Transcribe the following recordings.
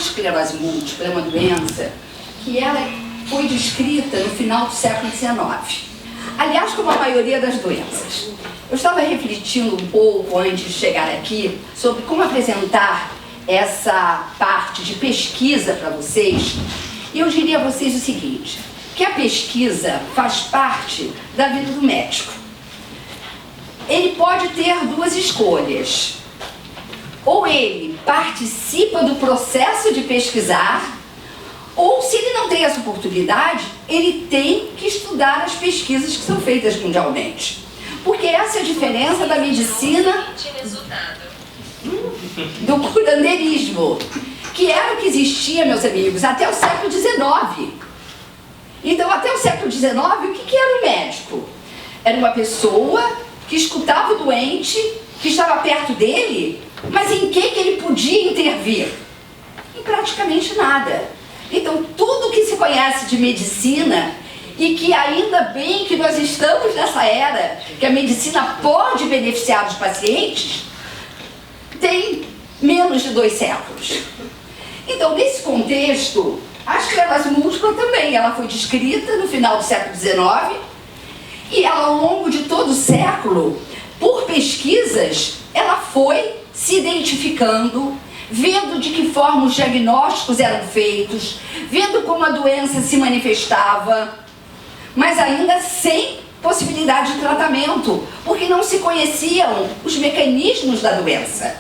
esclerose múltipla é uma doença que ela foi descrita no final do século XIX. Aliás, como a maioria das doenças. Eu estava refletindo um pouco antes de chegar aqui sobre como apresentar essa parte de pesquisa para vocês. E eu diria a vocês o seguinte, que a pesquisa faz parte da vida do médico. Ele pode ter duas escolhas. Ou ele participa do processo de pesquisar, ou se ele não tem essa oportunidade, ele tem que estudar as pesquisas que são feitas mundialmente. Porque essa é a diferença da medicina do curandeirismo, que era o que existia, meus amigos, até o século XIX. Então, até o século XIX, o que era o médico? Era uma pessoa que escutava o doente, que estava perto dele, mas em que ele podia intervir? Em praticamente nada. Então, tudo que se conhece de medicina, e que ainda bem que nós estamos nessa era, que a medicina pode beneficiar os pacientes, tem menos de 2 séculos. Então, nesse contexto, a esclerose múltipla também, ela foi descrita no final do século XIX, e ela, ao longo de todo o século, por pesquisas, ela foi se identificando, vendo de que forma os diagnósticos eram feitos, vendo como a doença se manifestava, mas ainda sem possibilidade de tratamento, porque não se conheciam os mecanismos da doença.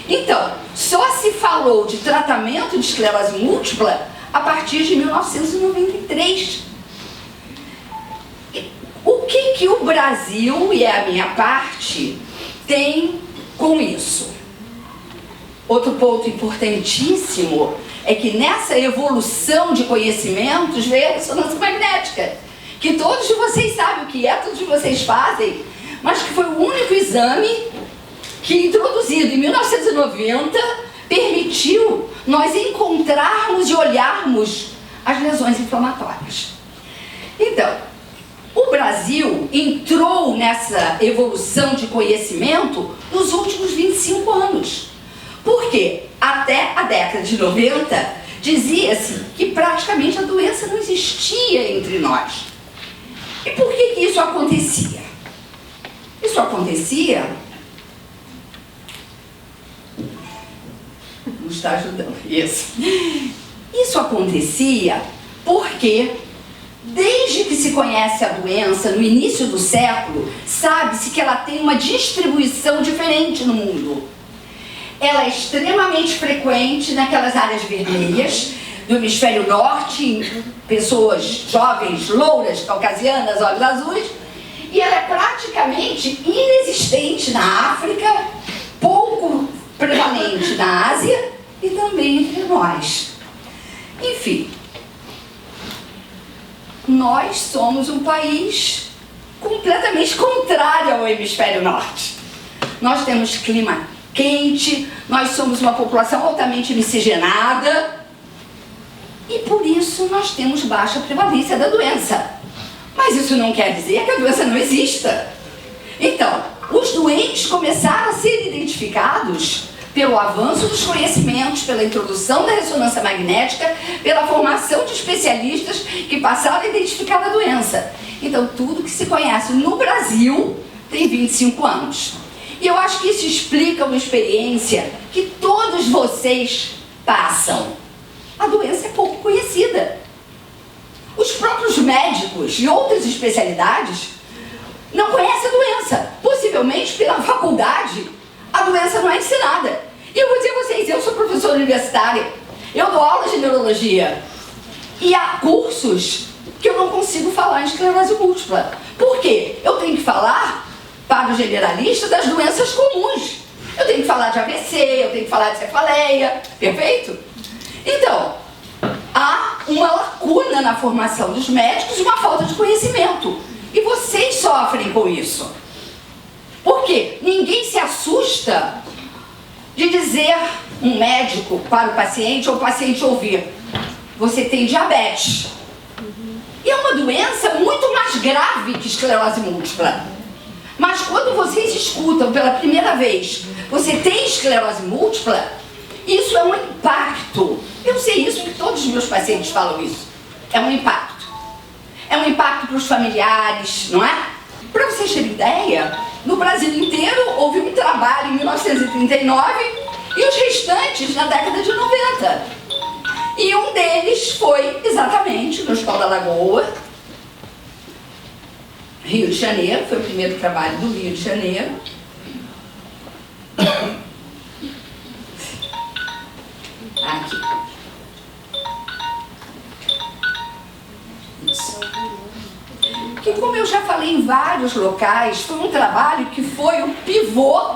Então, só se falou de tratamento de esclerose múltipla a partir de 1993. O que o Brasil, e é a minha parte, tem com isso? Outro ponto importantíssimo é que nessa evolução de conhecimentos veio a ressonância magnética, que todos de vocês sabem o que é, todos de vocês fazem, mas que foi o único exame que, introduzido em 1990, permitiu nós encontrarmos e olharmos as lesões inflamatórias. Então, o Brasil entrou nessa evolução de conhecimento nos últimos 25 anos. Porque até a década de 90 dizia-se que praticamente a doença não existia entre nós. E por que isso acontecia? Isso acontecia... Não está ajudando, isso. Isso acontecia porque, desde que se conhece a doença, no início do século, sabe-se que ela tem uma distribuição diferente no mundo. Ela é extremamente frequente naquelas áreas vermelhas do hemisfério norte, em pessoas jovens, louras, caucasianas, olhos azuis, e ela é praticamente inexistente na África, pouco prevalente na Ásia e também entre nós. Enfim, nós somos um país completamente contrário ao hemisfério norte. Nós temos clima quente, nós somos uma população altamente miscigenada e por isso nós temos baixa prevalência da doença. Mas isso não quer dizer que a doença não exista. Então, os doentes começaram a ser identificados pelo avanço dos conhecimentos, pela introdução da ressonância magnética, pela formação de especialistas que passaram a identificar a doença. Então, tudo que se conhece no Brasil tem 25 anos. E eu acho que isso explica uma experiência que todos vocês passam. A doença é pouco conhecida. Os próprios médicos de outras especialidades não conhecem a doença. Possivelmente, pela faculdade, a doença não é ensinada. E eu vou dizer a vocês, eu sou professora universitária, eu dou aula de neurologia. E há cursos que eu não consigo falar em esclerose múltipla. Por quê? Eu tenho que falar para o generalista das doenças comuns. Eu tenho que falar de AVC, eu tenho que falar de cefaleia, perfeito? Então, há uma lacuna na formação dos médicos e uma falta de conhecimento. E vocês sofrem com isso. Por quê? Ninguém se assusta de dizer um médico para o paciente ou o paciente ouvir: você tem diabetes. E é uma doença muito mais grave que esclerose múltipla. Mas quando vocês escutam pela primeira vez, você tem esclerose múltipla, Isso é um impacto. Eu sei isso porque todos os meus pacientes falam isso. É um impacto. É um impacto para os familiares, não é? Para vocês terem ideia, no Brasil inteiro houve um trabalho em 1939 e os restantes na década de 90. E um deles foi exatamente no Hospital da Lagoa, Rio de Janeiro, foi o primeiro trabalho do Rio de Janeiro. Aqui. Isso. Que, como eu já falei em vários locais, foi um trabalho que foi o pivô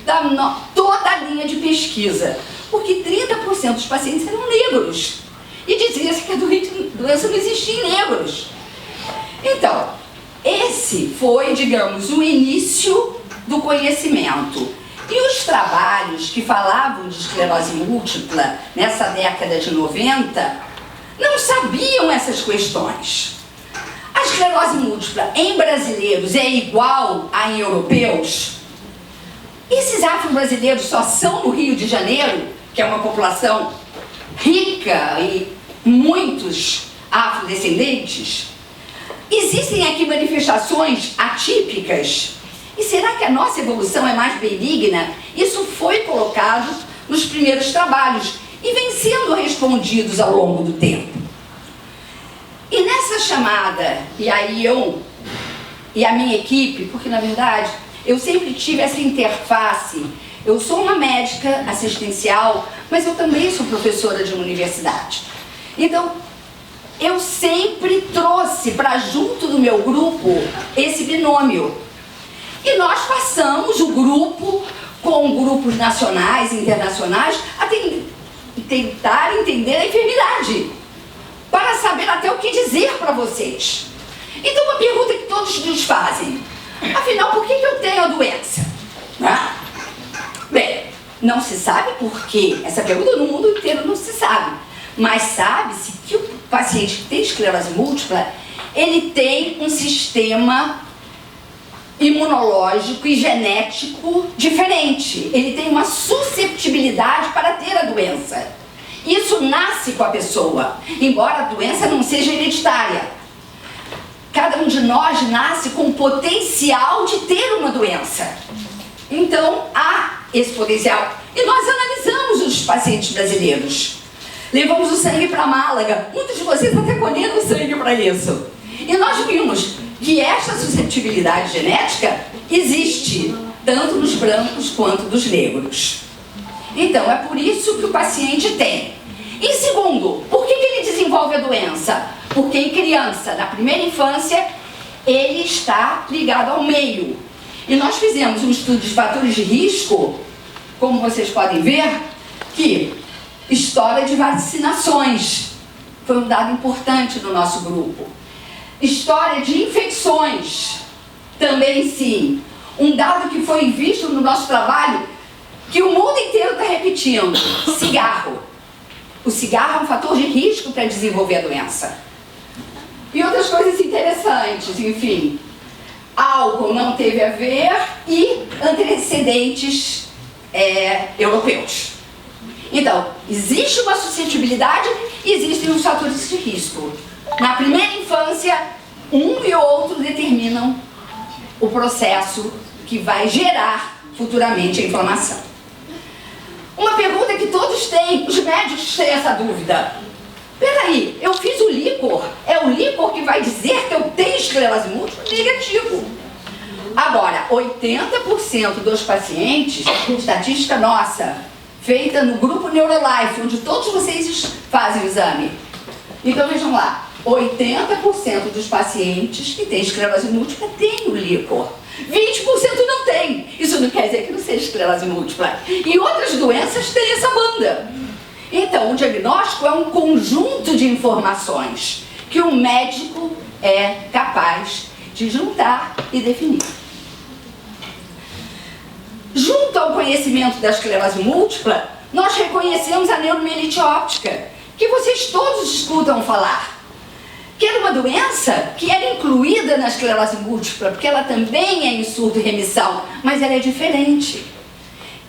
da toda a linha de pesquisa. Porque 30% dos pacientes eram negros. E dizia-se que a doença não existia em negros. Então, esse foi, digamos, o início do conhecimento. E os trabalhos que falavam de esclerose múltipla nessa década de 90 não sabiam essas questões. A esclerose múltipla em brasileiros é igual a em europeus? Esses afro-brasileiros só são no Rio de Janeiro, que é uma população rica e muitos afrodescendentes? Existem aqui manifestações atípicas? E será que a nossa evolução é mais benigna? Isso foi colocado nos primeiros trabalhos e vem sendo respondidos ao longo do tempo. E nessa chamada, e aí eu e a minha equipe, porque na verdade eu sempre tive essa interface. Eu sou uma médica assistencial, mas eu também sou professora de uma universidade. Então, eu sempre trouxe para junto do meu grupo esse binômio. E nós passamos o grupo, com grupos nacionais e internacionais, a tentar entender a enfermidade, para saber até o que dizer para vocês. Então, uma pergunta que todos nos fazem: afinal, por que eu tenho a doença? Bem, não se sabe por quê. Essa pergunta no mundo inteiro não se sabe. Mas sabe-se que o paciente que tem esclerose múltipla, ele tem um sistema imunológico e genético diferente. Ele tem uma susceptibilidade para ter a doença. Isso nasce com a pessoa, embora a doença não seja hereditária. Cada um de nós nasce com o potencial de ter uma doença. Então, há esse potencial. E nós analisamos os pacientes brasileiros. Levamos o sangue para Málaga. Muitos de vocês até colheram o sangue para isso. E nós vimos que esta susceptibilidade genética existe, tanto nos brancos quanto nos negros. Então, é por isso que o paciente tem. E segundo, por que ele desenvolve a doença? Porque em criança, na primeira infância, ele está ligado ao meio. E nós fizemos um estudo de fatores de risco, como vocês podem ver, que história de vacinações foi um dado importante no nosso grupo. História de infecções, também sim. Um dado que foi visto no nosso trabalho, que o mundo inteiro está repetindo: cigarro. O cigarro é um fator de risco para desenvolver a doença. E outras coisas interessantes, enfim. Álcool não teve a ver e antecedentes europeus. Então, existe uma suscetibilidade e existem os fatores de risco. Na primeira infância, um e outro determinam o processo que vai gerar futuramente a inflamação. Uma pergunta que todos têm, os médicos têm essa dúvida: peraí, eu fiz o líquor, é o líquor que vai dizer que eu tenho esclerose múltipla? Negativo. Agora, 80% dos pacientes, estatística nossa, feita no grupo Neurolife, onde todos vocês fazem o exame. Então vejam lá, 80% dos pacientes que têm esclerose múltipla têm o líquor. 20% não tem. Isso não quer dizer que não seja esclerose múltipla. E outras doenças têm essa banda. Então, o diagnóstico é um conjunto de informações que o médico é capaz de juntar e definir. Junto ao conhecimento da esclerose múltipla, nós reconhecemos a neuromielite óptica, que vocês todos escutam falar, que era uma doença que era incluída na esclerose múltipla, porque ela também é em surdo e remissão, mas ela é diferente.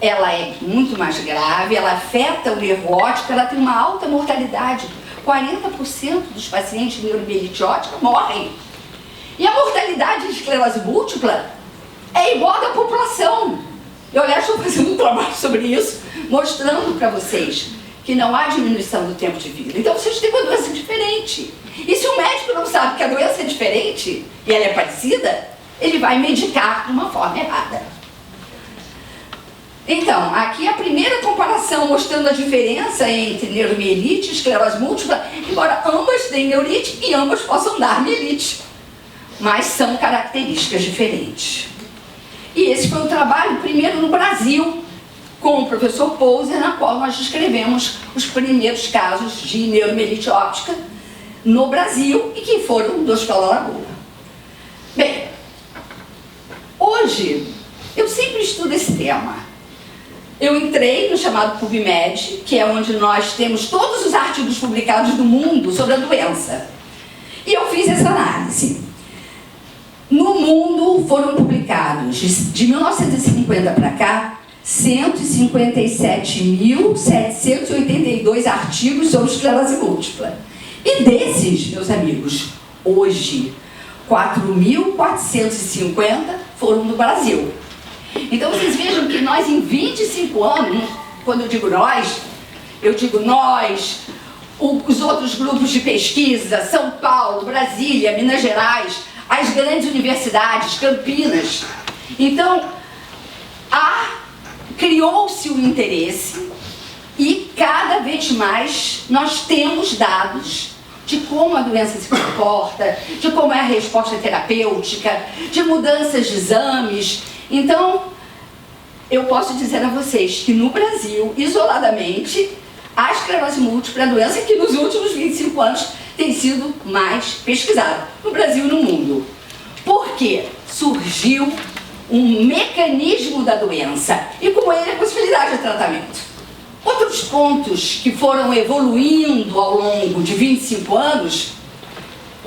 ela é muito mais grave, ela afeta o nervo óptico, ela tem uma alta mortalidade. 40% dos pacientes de neuromielite óptica morrem. E a mortalidade de esclerose múltipla é igual à da população. Eu, aliás, estou fazendo um trabalho sobre isso, mostrando para vocês que não há diminuição do tempo de vida. Então, vocês têm uma doença diferente. E se o médico não sabe que a doença é diferente e ela é parecida, ele vai medicar de uma forma errada. Então, aqui a primeira comparação mostrando a diferença entre neuromielite e esclerose múltipla, embora ambas tenham neurite e ambas possam dar mielite, mas são características diferentes. E esse foi o trabalho primeiro no Brasil, com o professor Poser, na qual nós descrevemos os primeiros casos de neuromielite óptica no Brasil e que foram do Hospital da Lagoa. Bem, hoje eu sempre estudo esse tema. Eu entrei no chamado PubMed, que é onde nós temos todos os artigos publicados do mundo sobre a doença. E eu fiz essa análise. No mundo foram publicados, de 1950 para cá, 157.782 artigos sobre esclerose múltipla. E desses, meus amigos, hoje, 4.450 foram do Brasil. Então vocês vejam que nós em 25 anos, quando eu digo nós, os outros grupos de pesquisa, São Paulo, Brasília, Minas Gerais, as grandes universidades, Campinas. Então, criou-se o interesse e cada vez mais nós temos dados de como a doença se comporta, de como é a resposta terapêutica, de mudanças de exames. Então, eu posso dizer a vocês que no Brasil, isoladamente, a esclerose múltipla é a doença que nos últimos 25 anos tem sido mais pesquisada, no Brasil e no mundo. Porque surgiu um mecanismo da doença e com ele a possibilidade de tratamento. Outros pontos que foram evoluindo ao longo de 25 anos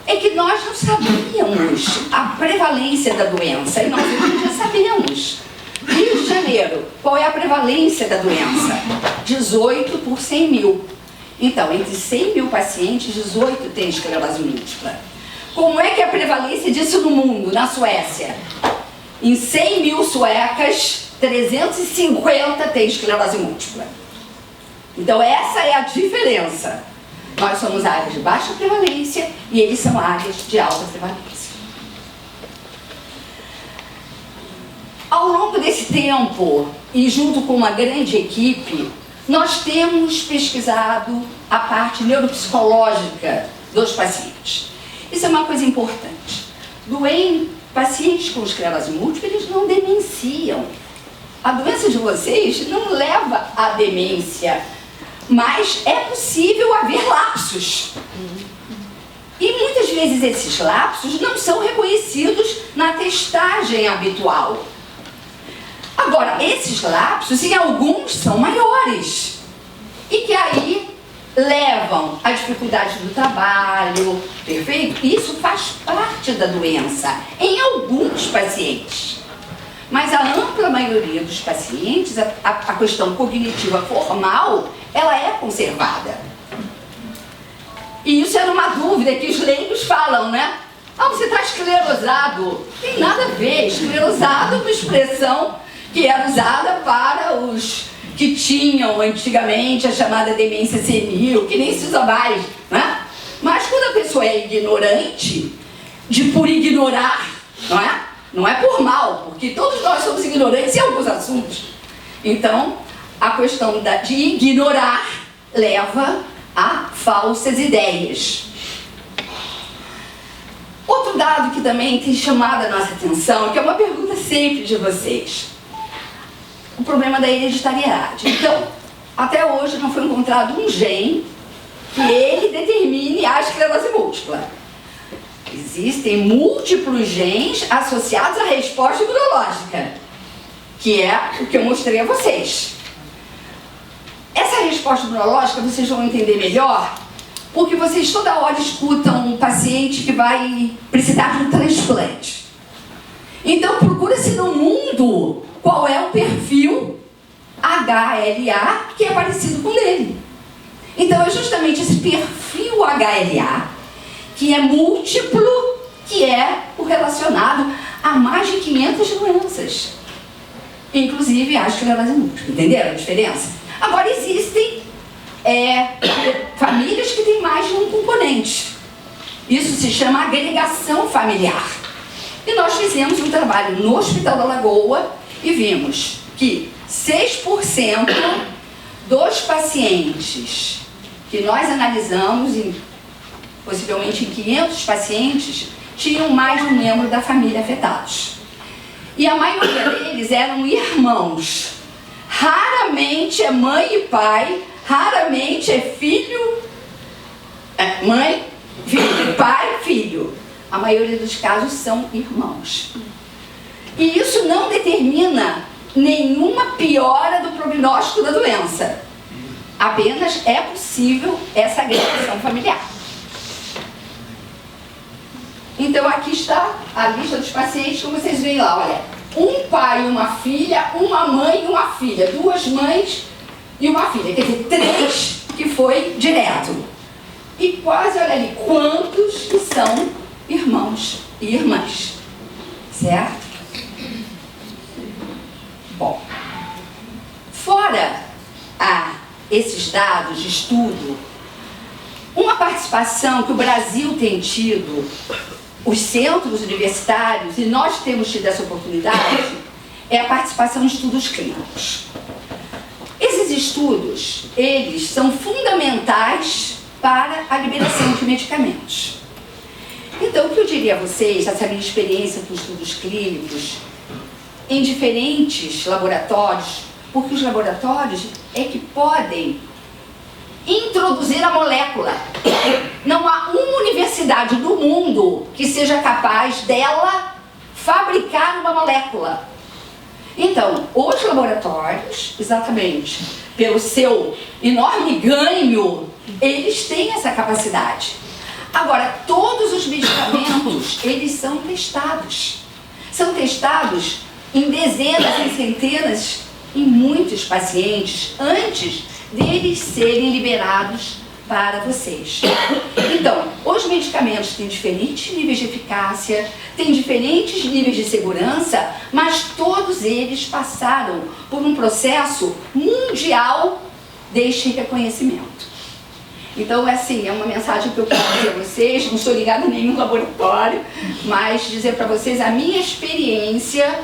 é que nós não sabíamos a prevalência da doença e nós hoje em dia sabemos. Rio de Janeiro, qual é a prevalência da doença? 18 por 100 mil. Então, entre 100 mil pacientes, 18 têm esclerose múltipla. Como é que é a prevalência disso no mundo, na Suécia? Em 100 mil suecas, 350 têm esclerose múltipla. Então, essa é a diferença. Nós somos áreas de baixa prevalência e eles são áreas de alta prevalência. Ao longo desse tempo, e junto com uma grande equipe, nós temos pesquisado a parte neuropsicológica dos pacientes. Isso é uma coisa importante. Pacientes com esclerose múltipla, eles não demenciam. A doença de vocês não leva à demência, mas é possível haver lapsos. E muitas vezes esses lapsos não são reconhecidos na testagem habitual. Agora, esses lapsos, em alguns, são maiores. E que aí levam à dificuldade do trabalho, perfeito? Isso faz parte da doença, em alguns pacientes. Mas a ampla maioria dos pacientes, a questão cognitiva formal, ela é conservada. E isso era uma dúvida que os leigos falam, né? Ah, você está esclerosado. Tem nada a ver. Esclerosado é uma expressão que era usada para os que tinham antigamente a chamada demência senil, que nem se usa mais, né? Mas quando a pessoa é ignorante, por ignorar, não é? Não é por mal, porque todos nós somos ignorantes em alguns assuntos. Então, a questão de ignorar leva a falsas ideias. Outro dado que também tem chamado a nossa atenção, que é uma pergunta sempre de vocês, o problema da hereditariedade. Então, até hoje não foi encontrado um gene que ele determine a esclerose múltipla. Existem múltiplos genes associados à resposta imunológica, que é o que eu mostrei a vocês. Essa resposta imunológica vocês vão entender melhor, porque vocês toda hora escutam um paciente que vai precisar de um transplante. Então procura-se no mundo qual é o perfil HLA, que é parecido com o dele. Então é justamente esse perfil HLA, que é múltiplo, que é o relacionado a mais de 500 doenças. Inclusive a esclerose múltipla. Entenderam a diferença? Agora existem famílias que têm mais de um componente. Isso se chama agregação familiar. E nós fizemos um trabalho no Hospital da Lagoa e vimos que 6% dos pacientes que nós analisamos, possivelmente em 500 pacientes, tinham mais de um membro da família afetados. E a maioria deles eram irmãos. Raramente é mãe e pai, raramente é filho, mãe, filho, pai, filho. A maioria dos casos são irmãos. E isso não determina nenhuma piora do prognóstico da doença. Apenas é possível essa agregação familiar. Então aqui está a lista dos pacientes, como vocês veem lá, olha. Um pai e uma filha, uma mãe e uma filha. 2 mães e uma filha. Quer dizer, 3 que foi direto. E quase, olha ali, quantos que são irmãos e irmãs. Certo? Bom, fora esses dados de estudo, uma participação que o Brasil tem tido, os centros universitários, e nós temos tido essa oportunidade, é a participação em estudos clínicos. Esses estudos, eles são fundamentais para a liberação de medicamentos. Então, o que eu diria a vocês, essa minha experiência com estudos clínicos, em diferentes laboratórios, porque os laboratórios é que podem introduzir a molécula. Não há uma universidade do mundo que seja capaz dela fabricar uma molécula. Então, os laboratórios, exatamente, pelo seu enorme ganho, eles têm essa capacidade. Agora, todos os medicamentos, eles são testados. São testados em dezenas, em centenas, em muitos pacientes, antes deles serem liberados para vocês. Então, os medicamentos têm diferentes níveis de eficácia, têm diferentes níveis de segurança, mas todos eles passaram por um processo mundial deste reconhecimento. Então, assim, é uma mensagem que eu quero dizer a vocês, não sou ligada a nenhum laboratório, mas dizer para vocês a minha experiência,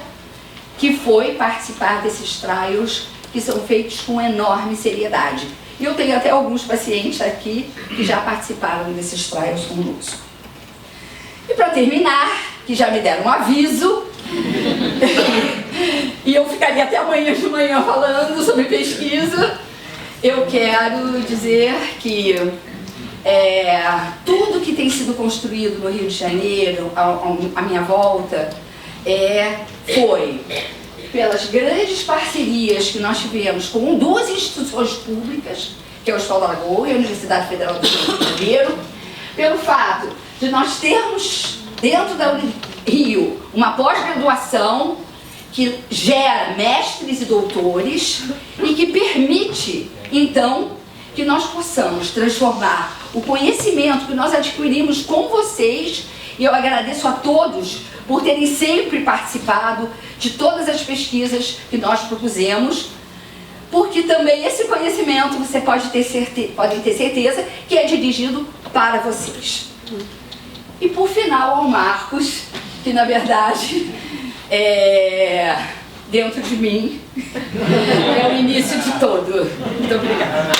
que foi participar desses trials que são feitos com enorme seriedade. E eu tenho até alguns pacientes aqui que já participaram desses trials conosco. E para terminar, que já me deram um aviso, e eu ficaria até amanhã de manhã falando sobre pesquisa, eu quero dizer que tudo que tem sido construído no Rio de Janeiro, à minha volta, foi pelas grandes parcerias que nós tivemos com 2 instituições públicas, que é o Hospital da Lagoa e a Universidade Federal do Rio de Janeiro, pelo fato de nós termos dentro da Rio uma pós-graduação que gera mestres e doutores e que permite, então, que nós possamos transformar o conhecimento que nós adquirimos com vocês, e eu agradeço a todos por terem sempre participado de todas as pesquisas que nós propusemos, porque também esse conhecimento você podem ter certeza que é dirigido para vocês. E por final, ao Marcos, que na verdade dentro de mim é o início de todo. Muito obrigada.